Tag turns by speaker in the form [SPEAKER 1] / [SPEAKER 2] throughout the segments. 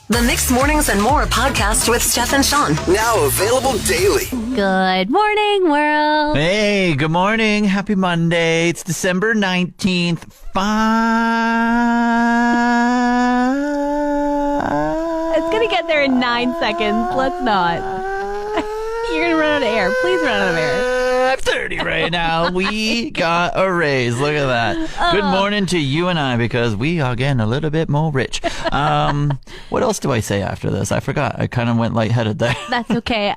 [SPEAKER 1] The Mixed Mornings and More podcast with Steph and Sean.
[SPEAKER 2] Now available daily.
[SPEAKER 3] Good morning, world.
[SPEAKER 4] Hey, good morning. Happy Monday. It's December 19th.
[SPEAKER 3] It's going to get there in 9 seconds. Let's not. You're going to run out of air. Please run out of air.
[SPEAKER 4] I'm 30 right now. We got a raise. Look at that. Good morning to you and I, because we are getting a little bit more rich. What else do I say after this? I forgot. I kind of went lightheaded there.
[SPEAKER 3] That's okay.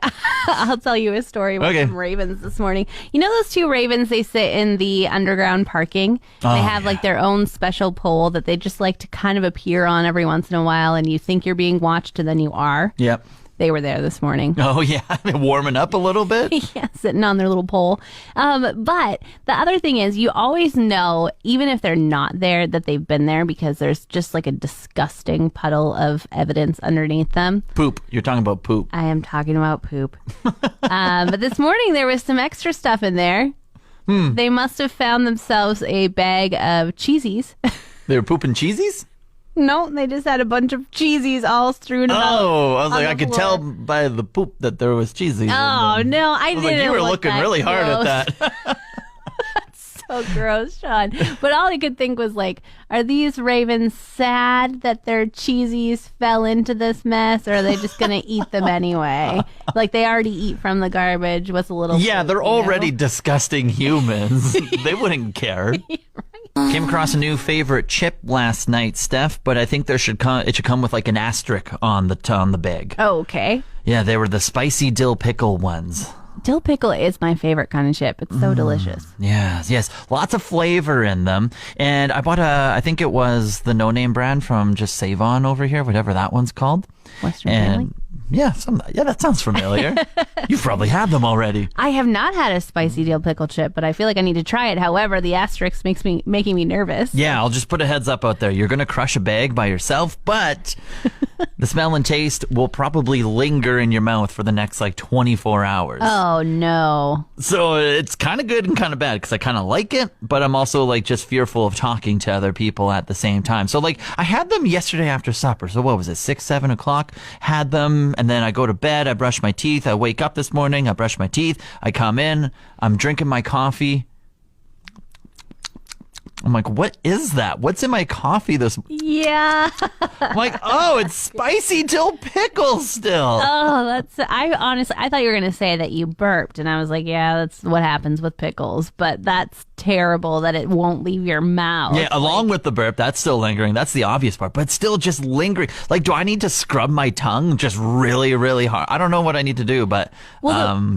[SPEAKER 3] I'll tell you a story about some ravens this morning. You know those two ravens, they sit in the underground parking? They have like their own special pole that they just like to kind of appear on every once in a while, and you think you're being watched and then you are.
[SPEAKER 4] Yep.
[SPEAKER 3] They were there this morning.
[SPEAKER 4] Oh, yeah. Warming up a little bit?
[SPEAKER 3] Yeah, sitting on their little pole. But the other thing is, you always know, even if they're not there, that they've been there, because there's just like a disgusting puddle of evidence underneath them.
[SPEAKER 4] Poop. You're talking about poop.
[SPEAKER 3] I am talking about poop. But this morning, there was some extra stuff in there. They must have found themselves a bag of cheesies.
[SPEAKER 4] They were pooping cheesies?
[SPEAKER 3] No, they just had a bunch of cheesies all strewn about.
[SPEAKER 4] Oh, I was like, I could
[SPEAKER 3] floor.
[SPEAKER 4] tell by the poop that there was cheesies.
[SPEAKER 3] Oh, no, I didn't.
[SPEAKER 4] Like, you were looking really hard
[SPEAKER 3] gross.
[SPEAKER 4] at that.
[SPEAKER 3] So gross, Sean. But all I could think was, like, are these ravens sad that their cheesies fell into this mess, or are they just going to eat them anyway? Like, they already eat from the garbage. What's a little
[SPEAKER 4] Yeah,
[SPEAKER 3] food,
[SPEAKER 4] they're
[SPEAKER 3] you know?
[SPEAKER 4] already disgusting humans. They wouldn't care. Came across a new favorite chip last night, Steph, but I think it should come with like an asterisk on the bag.
[SPEAKER 3] Oh, okay.
[SPEAKER 4] Yeah, they were the spicy dill pickle ones.
[SPEAKER 3] Dill pickle is my favorite kind of chip. It's so delicious.
[SPEAKER 4] Yes. Lots of flavor in them. And I bought I think it was the no-name brand from just Save On over here, whatever that one's called.
[SPEAKER 3] Western Family?
[SPEAKER 4] Yeah, that sounds familiar. You've probably had them already.
[SPEAKER 3] I have not had a spicy dill pickle chip, but I feel like I need to try it. However, the asterisk making me nervous.
[SPEAKER 4] Yeah, I'll just put a heads up out there. You're going to crush a bag by yourself, but the smell and taste will probably linger in your mouth for the next like 24 hours.
[SPEAKER 3] Oh, no.
[SPEAKER 4] So it's kind of good and kind of bad, because I kind of like it, but I'm also like just fearful of talking to other people at the same time. So like I had them yesterday after supper. So what was it, 6, 7 o'clock? Had them, and then I go to bed, I brush my teeth, I wake up this morning, I brush my teeth, I come in, I'm drinking my coffee. I'm like, what is that? What's in my coffee this?
[SPEAKER 3] Yeah.
[SPEAKER 4] I'm like, oh, it's spicy dill pickles still.
[SPEAKER 3] Oh, I thought you were going to say that you burped, and I was like, yeah, that's what happens with pickles, but that's terrible that it won't leave your mouth.
[SPEAKER 4] Yeah, along with the burp, that's still lingering. That's the obvious part, but still just lingering. Like, do I need to scrub my tongue just really, really hard? I don't know what I need to do, but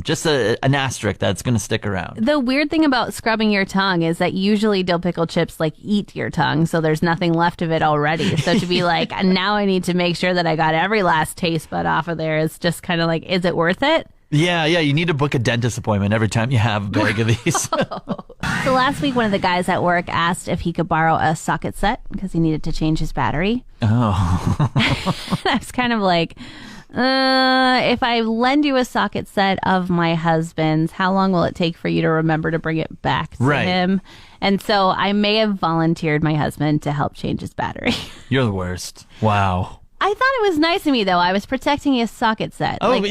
[SPEAKER 4] just an asterisk that's going to stick around.
[SPEAKER 3] The weird thing about scrubbing your tongue is that usually dill pickle chips like eat your tongue, so there's nothing left of it already. So to be like, now I need to make sure that I got every last taste bud off of there, is just kind of like, is it worth it?
[SPEAKER 4] Yeah, you need to book a dentist appointment every time you have a bag of these.
[SPEAKER 3] So last week, one of the guys at work asked if he could borrow a socket set because he needed to change his battery.
[SPEAKER 4] Oh.
[SPEAKER 3] I was kind of like, if I lend you a socket set of my husband's, how long will it take for you to remember to bring it back to him? And so I may have volunteered my husband to help change his battery.
[SPEAKER 4] You're the worst. Wow.
[SPEAKER 3] I thought it was nice of me, though. I was protecting his socket set.
[SPEAKER 4] Oh,
[SPEAKER 3] like,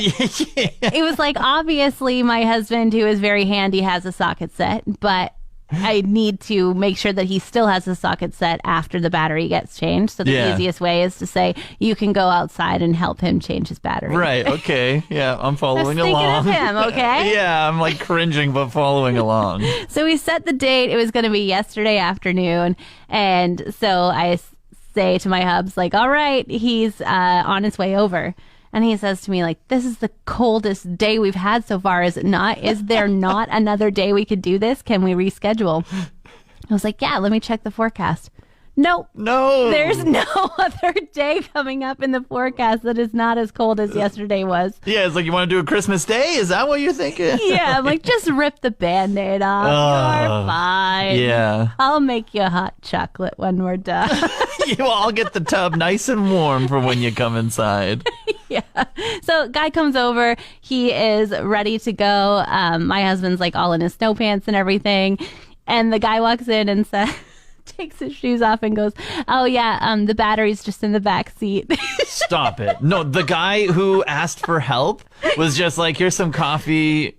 [SPEAKER 4] yeah.
[SPEAKER 3] It was like, obviously, my husband, who is very handy, has a socket set, but I need to make sure that he still has a socket set after the battery gets changed. So the easiest way is to say, you can go outside and help him change his battery.
[SPEAKER 4] Right. Okay. Yeah, I'm following along.
[SPEAKER 3] Thinking of him, okay?
[SPEAKER 4] Yeah, I'm like cringing, but following along.
[SPEAKER 3] So we set the date. It was going to be yesterday afternoon. And so I say to my hubs, like, all right, he's on his way over. And he says to me, like, this is the coldest day we've had so far, is it not? Is there not another day we could do this? Can we reschedule? I was like, yeah, let me check the forecast. Nope.
[SPEAKER 4] No.
[SPEAKER 3] There's no other day coming up in the forecast that is not as cold as yesterday was.
[SPEAKER 4] Yeah, it's like, you want to do a Christmas Day? Is that what you're thinking?
[SPEAKER 3] Yeah, I'm like, just rip the Band-Aid off. You're fine.
[SPEAKER 4] Yeah.
[SPEAKER 3] I'll make you hot chocolate when we're done.
[SPEAKER 4] I'll get the tub nice and warm for when you come inside.
[SPEAKER 3] Yeah. So guy comes over. He is ready to go. My husband's like all in his snow pants and everything. And the guy walks in and says takes his shoes off and goes, "Oh yeah, the battery's just in the back seat."
[SPEAKER 4] Stop it. No, the guy who asked for help was just like, here's some coffee,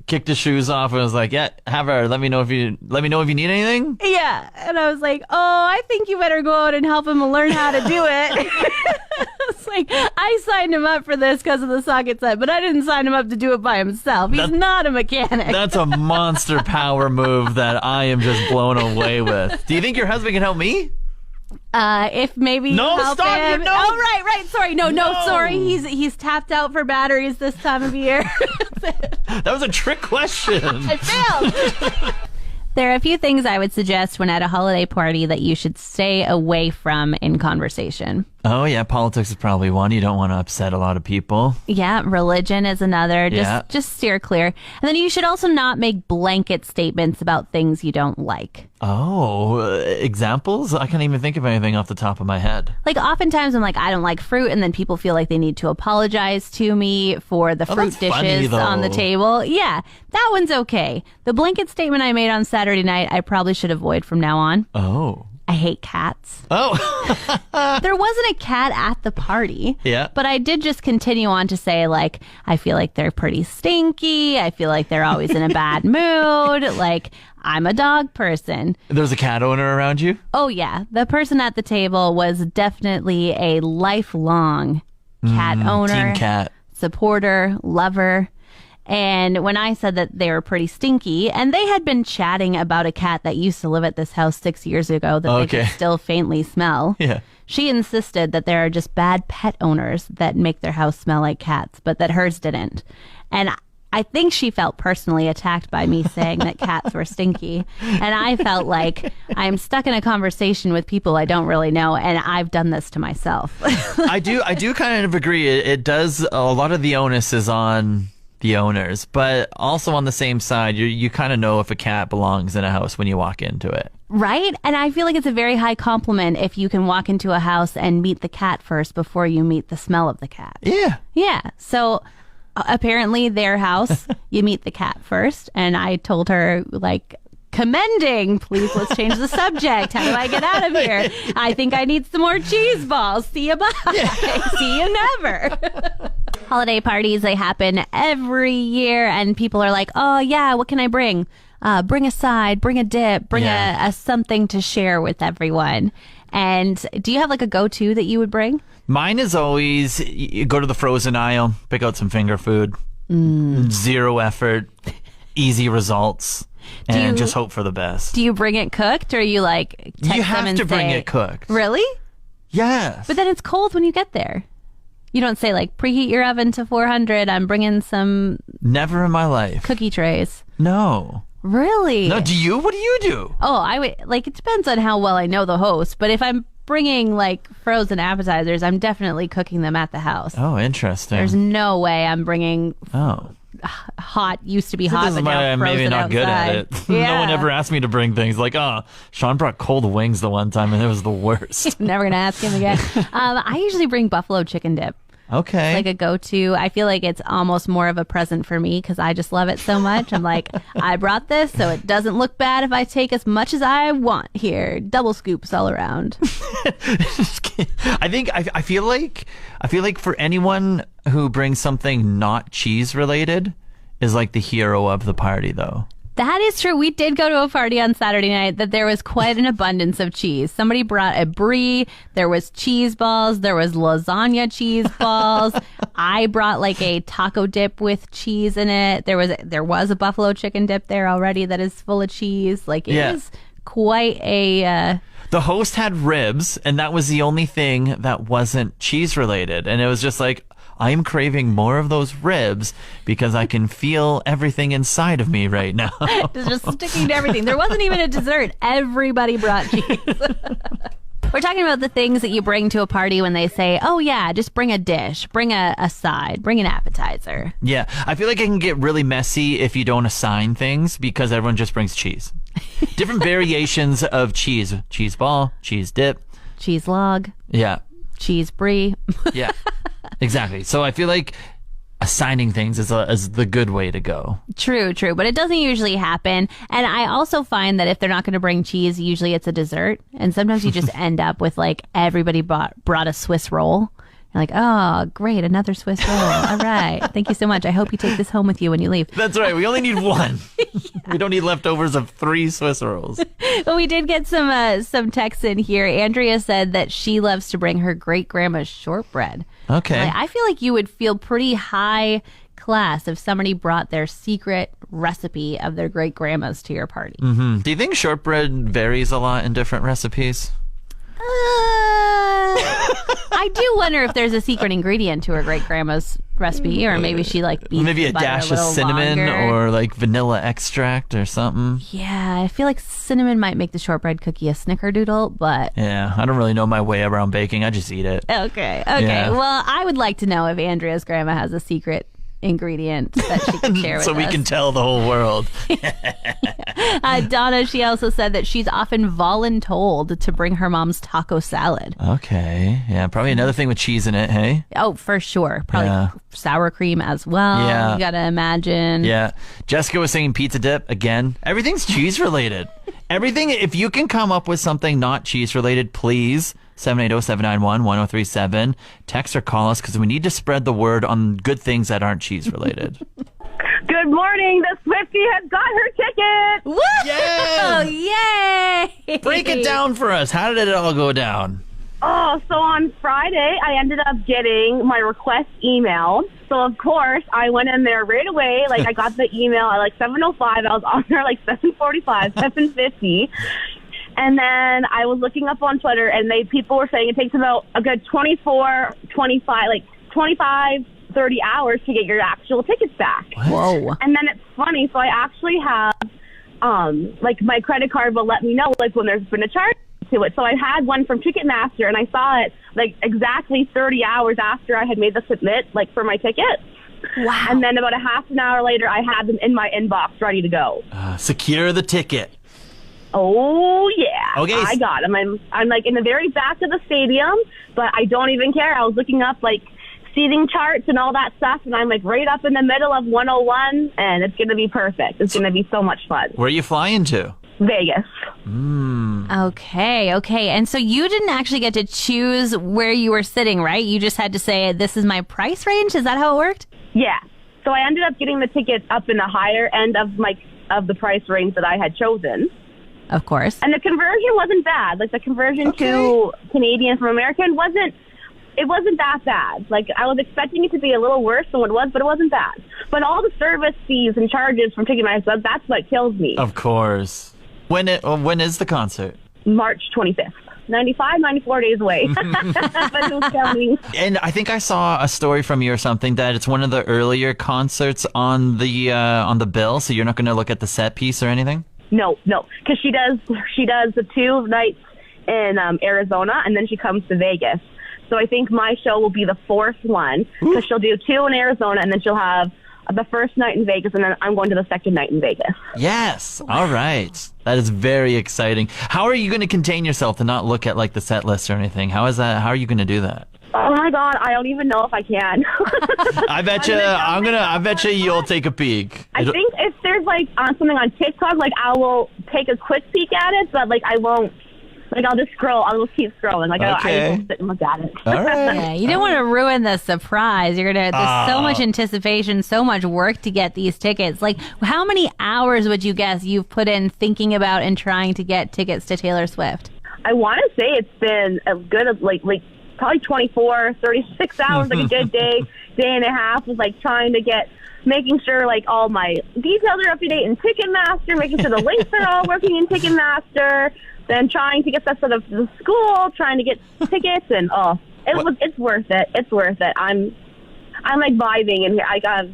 [SPEAKER 4] kicked his shoes off, and was like, yeah, have her. Let me know if you need anything.
[SPEAKER 3] Yeah, and I was like, "Oh, I think you better go out and help him learn how to do it." It's like, I signed him up for this because of the socket set, but I didn't sign him up to do it by himself. He's not a mechanic.
[SPEAKER 4] That's a monster power move that I am just blown away with. Do you think your husband can help me?
[SPEAKER 3] If maybe
[SPEAKER 4] No,
[SPEAKER 3] help
[SPEAKER 4] stop,
[SPEAKER 3] him.
[SPEAKER 4] you know.
[SPEAKER 3] Oh, right. Sorry, no, sorry. He's tapped out for batteries this time of year.
[SPEAKER 4] That was a trick question.
[SPEAKER 3] I failed. There are a few things I would suggest when at a holiday party that you should stay away from in conversation.
[SPEAKER 4] Oh, yeah, politics is probably one. You don't want to upset a lot of people.
[SPEAKER 3] Yeah, religion is another. Just steer clear. And then you should also not make blanket statements about things you don't like.
[SPEAKER 4] Oh, examples? I can't even think of anything off the top of my head.
[SPEAKER 3] Like, oftentimes I'm like, I don't like fruit, and then people feel like they need to apologize to me for the fruit
[SPEAKER 4] that's funny,
[SPEAKER 3] dishes on the
[SPEAKER 4] though.
[SPEAKER 3] table. Yeah, that one's okay. The blanket statement I made on Saturday night, I probably should avoid from now on.
[SPEAKER 4] Oh.
[SPEAKER 3] I hate cats.
[SPEAKER 4] Oh.
[SPEAKER 3] There wasn't a cat at the party.
[SPEAKER 4] Yeah.
[SPEAKER 3] But I did just continue on to say, like, I feel like they're pretty stinky. I feel like they're always in a bad mood. Like, I'm a dog person.
[SPEAKER 4] There's a cat owner around you?
[SPEAKER 3] Oh, yeah. The person at the table was definitely a lifelong cat owner,
[SPEAKER 4] Team cat.
[SPEAKER 3] supporter, lover. And when I said that they were pretty stinky, and they had been chatting about a cat that used to live at this house 6 years ago that they
[SPEAKER 4] Okay.
[SPEAKER 3] could still faintly smell.
[SPEAKER 4] Yeah.
[SPEAKER 3] She insisted that there are just bad pet owners that make their house smell like cats, but that hers didn't. And I think she felt personally attacked by me saying that cats were stinky. And I felt like I'm stuck in a conversation with people I don't really know, and I've done this to myself.
[SPEAKER 4] I do kind of agree. It does, a lot of the onus is on the owners, but also on the same side, you kind of know if a cat belongs in a house when you walk into it.
[SPEAKER 3] Right? And I feel like it's a very high compliment if you can walk into a house and meet the cat first before you meet the smell of the cat.
[SPEAKER 4] Yeah.
[SPEAKER 3] Yeah. So apparently their house, you meet the cat first. And I told her, like, commending, please, let's change the subject. How do I get out of here? I think I need some more cheese balls. See you bye. See you never. Holiday parties, they happen every year, and people are like, oh yeah, what can I bring? Bring a side, bring a dip, bring a something to share with everyone. And do you have like a go-to that you would bring?
[SPEAKER 4] Mine is always, you go to the frozen aisle, pick out some finger food, zero effort, easy results, and just hope for the best.
[SPEAKER 3] Do you bring it cooked, or you like text
[SPEAKER 4] You
[SPEAKER 3] them
[SPEAKER 4] have
[SPEAKER 3] and
[SPEAKER 4] to bring
[SPEAKER 3] say-
[SPEAKER 4] it cooked.
[SPEAKER 3] Really?
[SPEAKER 4] Yes.
[SPEAKER 3] But then it's cold when you get there. You don't say like, preheat your oven to 400. I'm bringing some
[SPEAKER 4] Never in my life.
[SPEAKER 3] cookie trays.
[SPEAKER 4] No.
[SPEAKER 3] Really?
[SPEAKER 4] No, do you? What do you do?
[SPEAKER 3] Oh, I would like, it depends on how well I know the host, but if I'm bringing like frozen appetizers, I'm definitely cooking them at the house.
[SPEAKER 4] Oh, interesting.
[SPEAKER 3] There's no way I'm bringing
[SPEAKER 4] Oh.
[SPEAKER 3] hot, used to be hot,
[SPEAKER 4] This is
[SPEAKER 3] but
[SPEAKER 4] why
[SPEAKER 3] now
[SPEAKER 4] I'm
[SPEAKER 3] frozen
[SPEAKER 4] maybe not good at
[SPEAKER 3] outside.
[SPEAKER 4] it.
[SPEAKER 3] Yeah.
[SPEAKER 4] No one ever asked me to bring things like, oh, Sean brought cold wings the one time and it was the worst.
[SPEAKER 3] Never gonna ask him again. I usually bring buffalo chicken dip.
[SPEAKER 4] Okay.
[SPEAKER 3] Like a go-to. I feel like it's almost more of a present for me because I just love it so much. I'm like, I brought this so it doesn't look bad if I take as much as I want here. Double scoops all around.
[SPEAKER 4] I feel like for anyone who brings something not cheese related is like the hero of the party though.
[SPEAKER 3] That is true. We did go to a party on Saturday night that there was quite an abundance of cheese. Somebody brought a brie. There was cheese balls. There was lasagna cheese balls. I brought like a taco dip with cheese in it. There was a buffalo chicken dip there already that is full of cheese. Like it is quite a...
[SPEAKER 4] The host had ribs, and that was the only thing that wasn't cheese related. And it was just like, I'm craving more of those ribs because I can feel everything inside of me right now.
[SPEAKER 3] It's just sticking to everything. There wasn't even a dessert. Everybody brought cheese. We're talking about the things that you bring to a party when they say, oh yeah, just bring a dish, bring a side, bring an appetizer.
[SPEAKER 4] Yeah, I feel like it can get really messy if you don't assign things because everyone just brings cheese. Different variations of cheese. Cheese ball, cheese dip.
[SPEAKER 3] Cheese log,
[SPEAKER 4] Yeah.
[SPEAKER 3] cheese brie.
[SPEAKER 4] Yeah. Exactly. So I feel like assigning things is the good way to go.
[SPEAKER 3] True, but it doesn't usually happen. And I also find that if they're not going to bring cheese, usually it's a dessert. And sometimes you just end up with like everybody brought a Swiss roll. You're like, oh, great, another Swiss roll. All right. Thank you so much. I hope you take this home with you when you leave.
[SPEAKER 4] That's right. We only need one. We don't need leftovers of 3 Swiss rolls.
[SPEAKER 3] But we did get some texts in here. Andrea said that she loves to bring her great-grandma's shortbread.
[SPEAKER 4] Okay.
[SPEAKER 3] Like, I feel like you would feel pretty high class if somebody brought their secret recipe of their great-grandma's to your party.
[SPEAKER 4] Mm-hmm. Do you think shortbread varies a lot in different recipes?
[SPEAKER 3] I do wonder if there's a secret ingredient to her great grandma's recipe, or maybe she like beats
[SPEAKER 4] Maybe a
[SPEAKER 3] butter
[SPEAKER 4] dash
[SPEAKER 3] a
[SPEAKER 4] of
[SPEAKER 3] little
[SPEAKER 4] cinnamon
[SPEAKER 3] longer.
[SPEAKER 4] or like vanilla extract or something.
[SPEAKER 3] Yeah, I feel like cinnamon might make the shortbread cookie a snickerdoodle, but
[SPEAKER 4] Yeah, I don't really know my way around baking. I just eat it.
[SPEAKER 3] okay.
[SPEAKER 4] Yeah.
[SPEAKER 3] Well, I would like to know if Andrea's grandma has a secret ingredient that she can share with
[SPEAKER 4] So
[SPEAKER 3] us.
[SPEAKER 4] we can tell the whole world.
[SPEAKER 3] Donna, she also said that she's often voluntold to bring her mom's taco salad.
[SPEAKER 4] Okay. Yeah, probably another thing with cheese in it, hey?
[SPEAKER 3] Oh, for sure. Probably
[SPEAKER 4] Yeah.
[SPEAKER 3] sour cream as well.
[SPEAKER 4] Yeah.
[SPEAKER 3] You gotta imagine.
[SPEAKER 4] Yeah. Jessica was saying pizza dip again. Everything's cheese related. Everything, if you can come up with something not cheese related, please. 780-791-1037. Text or call us because we need to spread the word on good things that aren't cheese related.
[SPEAKER 5] Good morning. The Swiftie has got her ticket.
[SPEAKER 3] Woo!
[SPEAKER 4] Yes!
[SPEAKER 3] Yay!
[SPEAKER 4] Break it down for us. How did it all go down?
[SPEAKER 5] Oh, so on Friday, I ended up getting my request emailed. So, of course, I went in there right away. Like, I got the email at, like, 7:05. I was on there, like, 7:45, 7:50. And then I was looking up on Twitter, and people were saying it takes about a good 24, 25, like, 25, 30 hours to get your actual tickets back.
[SPEAKER 3] Whoa.
[SPEAKER 5] And then it's funny. So I actually have, like, my credit card will let me know, like, when there's been a charge to it. So I had one from Ticketmaster, and I saw it, like, exactly 30 hours after I had made the submit, like, for my ticket.
[SPEAKER 3] Wow.
[SPEAKER 5] And then about a half an hour later, I had them in my inbox ready to go.
[SPEAKER 4] Secure the ticket.
[SPEAKER 5] Oh, yeah.
[SPEAKER 4] Okay.
[SPEAKER 5] I got them. I'm, like, in the very back of the stadium, but I don't even care. I was looking up, like, seating charts and all that stuff, and I'm, like, right up in the middle of 101, and it's going to be perfect. It's going to be so much fun.
[SPEAKER 4] Where are you flying to?
[SPEAKER 5] Vegas.
[SPEAKER 3] Okay. And so you didn't actually get to choose where you were sitting, right? You just had to say, this is my price range? Is that how it worked?
[SPEAKER 5] Yeah. So I ended up getting the tickets up in the higher end of the price range that I had chosen.
[SPEAKER 3] Of course.
[SPEAKER 5] And the conversion wasn't bad. Like, the conversion to Canadian from American wasn't that bad. Like, I was expecting it to be a little worse than what it was, but it wasn't bad. But all the service fees and charges from Ticketmaster, that's what kills me.
[SPEAKER 4] Of course. When is the concert?
[SPEAKER 5] March 25th. 94 days away. But who's counting?
[SPEAKER 4] And I think I saw a story from you or something that it's one of the earlier concerts on the bill, so you're not going to look at the set piece or anything?
[SPEAKER 5] No, because she does the 2 nights in Arizona, and then she comes to Vegas. So I think my show will be the 4th one, because she'll do 2 in Arizona, and then she'll have the first night in Vegas, and then I'm going to the second night in Vegas.
[SPEAKER 4] Yes. All right. That is very exciting. How are you going to contain yourself to not look at like the set list or anything? How are you going to do that?
[SPEAKER 5] Oh my God, I don't even know if I can.
[SPEAKER 4] I bet you you'll take a peek.
[SPEAKER 5] I think if there's like something on TikTok, like I will take a quick peek at it, but like I won't. Like, I'll just scroll. I'll just keep scrolling. Like, I won't sit and look at it.
[SPEAKER 4] All right.
[SPEAKER 3] Yeah, you don't want to ruin the surprise. There's so much anticipation, so much work to get these tickets. Like, how many hours would you guess you've put in thinking about and trying to get tickets to Taylor Swift?
[SPEAKER 5] I want to say it's been a good, like probably 24, 36 hours, like a good day and a half was like trying to making sure like all my details are up to date in Ticketmaster, making sure the links are all working in Ticketmaster, then trying to get stuff to the school, trying to get tickets, and it's worth it. It's worth it. I'm like vibing, and I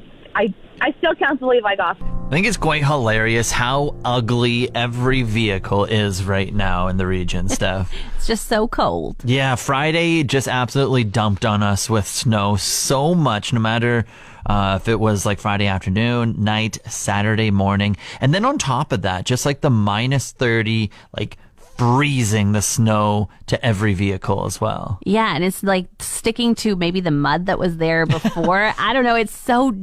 [SPEAKER 5] still can't believe I got.
[SPEAKER 4] I think it's quite hilarious how ugly every vehicle is right now in the region, Steph.
[SPEAKER 3] It's just so cold.
[SPEAKER 4] Yeah, Friday just absolutely dumped on us with snow so much, no matter if it was like Friday afternoon, night, Saturday morning. And then on top of that, just like the -30, like freezing the snow to every vehicle as well.
[SPEAKER 3] Yeah, and it's like sticking to maybe the mud that was there before. I don't know. It's so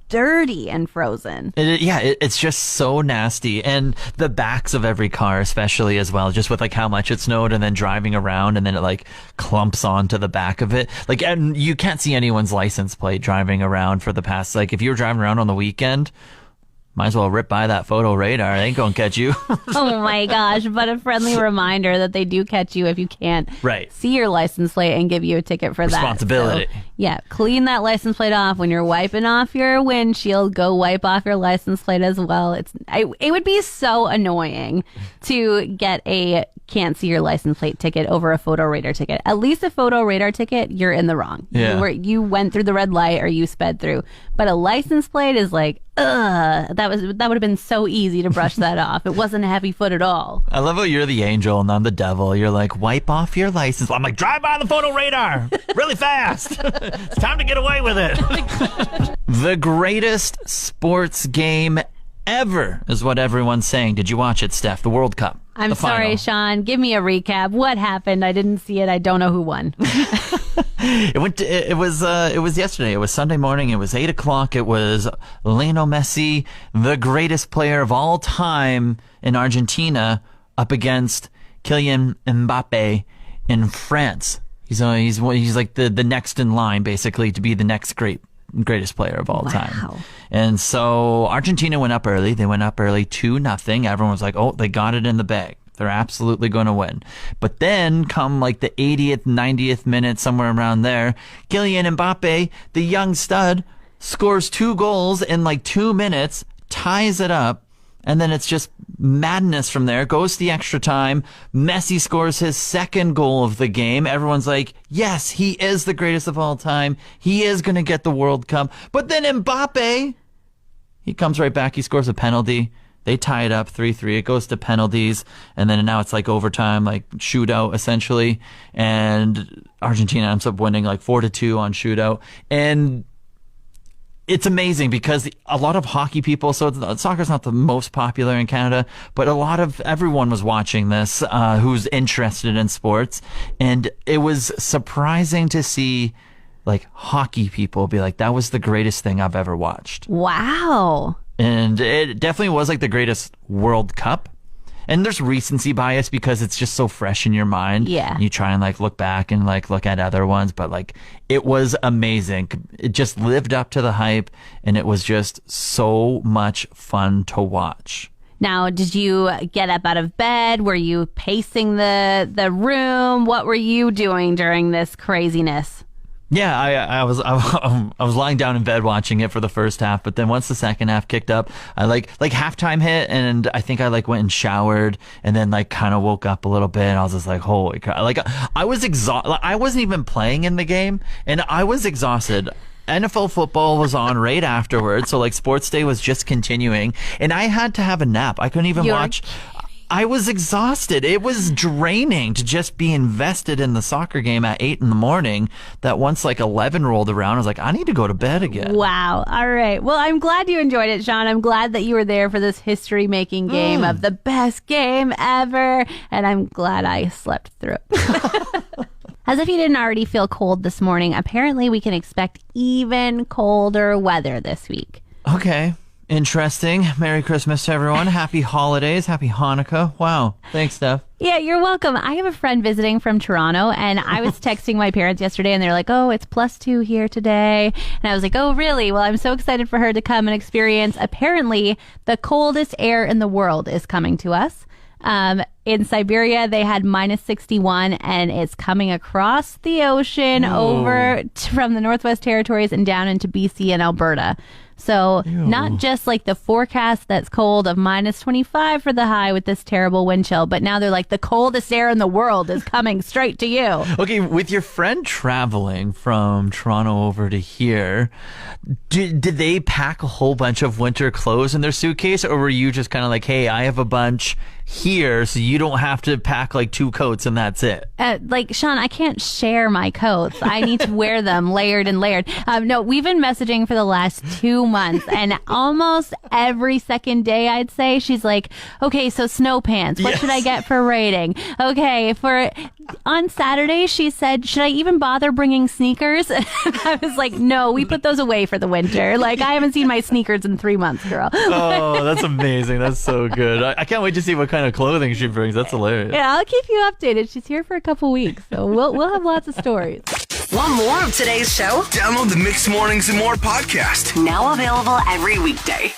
[SPEAKER 3] dirty and frozen.
[SPEAKER 4] It's just so nasty. And the backs of every car, especially as well, just with like how much it snowed and then driving around and then it like clumps onto the back of it. Like, and you can't see anyone's license plate driving around for the past, like if you were driving around on the weekend, might as well rip by that photo radar. They ain't gonna catch you.
[SPEAKER 3] Oh my gosh, but a friendly reminder that they do catch you if you can't see your license plate and give you a ticket for
[SPEAKER 4] responsibility.
[SPEAKER 3] that. So, yeah, clean that license plate off when you're wiping off your windshield. Go wipe off your license plate as well. It would be so annoying to get a can't see your license plate ticket over a photo radar ticket. At least a photo radar ticket, you're in the wrong.
[SPEAKER 4] Yeah.
[SPEAKER 3] You went through the red light or you sped through. But a license plate is like, that would have been so easy to brush that off. It wasn't a heavy foot at all.
[SPEAKER 4] I love how you're the angel and I'm the devil. You're like, wipe off your license. I'm like, drive by the photo radar really fast. It's time to get away with it. The greatest sports game ever is what everyone's saying. Did you watch it, Steph? The World Cup.
[SPEAKER 3] I'm sorry, Sean. Give me a recap. What happened? I didn't see it. I don't know who won.
[SPEAKER 4] It was yesterday. It was Sunday morning. It was 8:00. It was Lionel Messi, the greatest player of all time in Argentina, up against Kylian Mbappe in France. He's like the next in line, basically, to be the next greatest player of all time. And so Argentina went up early. They went up early 2-0. Everyone was like, oh, they got it in the bag. They're absolutely going to win. But then come like the 80th, 90th minute, somewhere around there, Kylian Mbappe, the young stud, scores 2 goals in like 2 minutes, ties it up. And then it's just madness from there. Goes to the extra time. Messi scores his second goal of the game. Everyone's like, yes, he is the greatest of all time. He is going to get the World Cup. But then Mbappe, he comes right back. He scores a penalty. They tie it up 3-3. It goes to penalties. And then now it's like overtime, like shootout essentially. And Argentina ends up winning like 4-2 on shootout. And it's amazing because a lot of hockey people, so soccer's not the most popular in Canada, but everyone was watching this who's interested in sports. And it was surprising to see like hockey people be like, that was the greatest thing I've ever watched.
[SPEAKER 3] Wow.
[SPEAKER 4] And it definitely was like the greatest World Cup. And there's recency bias because it's just so fresh in your mind.
[SPEAKER 3] Yeah.
[SPEAKER 4] And you try and like look back and like look at other ones, but like it was amazing. It just lived up to the hype and it was just so much fun to watch.
[SPEAKER 3] Now, did you get up out of bed? Were you pacing the room? What were you doing during this craziness?
[SPEAKER 4] Yeah, I was lying down in bed watching it for the first half, but then once the second half kicked up, I like halftime hit, and I think I like went and showered, and then like kind of woke up a little bit, and I was just like, holy crap! Like I was exhausted. I wasn't even playing in the game, and I was exhausted. NFL football was on right afterwards, so like sports day was just continuing, and I had to have a nap. I couldn't even watch. I was exhausted. It was draining to just be invested in the soccer game at 8 a.m. that once like 11 rolled around, I was like, I need to go to bed again.
[SPEAKER 3] Wow. All right. Well, I'm glad you enjoyed it, Sean. I'm glad that you were there for this history-making game of the best game ever. And I'm glad I slept through it. As if you didn't already feel cold this morning, apparently we can expect even colder weather this week.
[SPEAKER 4] Okay. Interesting. Merry Christmas to everyone. Happy holidays. Happy Hanukkah. Wow. Thanks, Steph.
[SPEAKER 3] Yeah, you're welcome. I have a friend visiting from Toronto, and I was texting my parents yesterday, and they're like, oh, it's +2 here today. And I was like, oh, really? Well, I'm so excited for her to come and experience. Apparently, the coldest air in the world is coming to us. In Siberia, they had -61, and it's coming across the ocean over from the Northwest Territories and down into BC and Alberta. So not just like the forecast that's cold of -25 for the high with this terrible wind chill, but now they're like the coldest air in the world is coming straight to you.
[SPEAKER 4] Okay, with your friend traveling from Toronto over to here, did they pack a whole bunch of winter clothes in their suitcase, or were you just kind of like, hey, I have a bunch here, so you don't have to pack like 2 coats and that's it.
[SPEAKER 3] Like, Sean, I can't share my coats. I need to wear them layered and layered. No, we've been messaging for the last 2 months, and almost every second day, I'd say, she's like, okay, so snow pants, what should I get for rating? Okay, on Saturday, she said, should I even bother bringing sneakers? And I was like, no, we put those away for the winter. Like, I haven't seen my sneakers in 3 months, girl.
[SPEAKER 4] Oh, that's amazing. That's so good. I can't wait to see what kind of clothing she brings. That's hilarious.
[SPEAKER 3] Yeah, I'll keep you updated. She's here for a couple weeks, so we'll have lots of stories.
[SPEAKER 1] Want more of today's show?
[SPEAKER 2] Download the Mixed Mornings and More podcast.
[SPEAKER 1] Now available every weekday.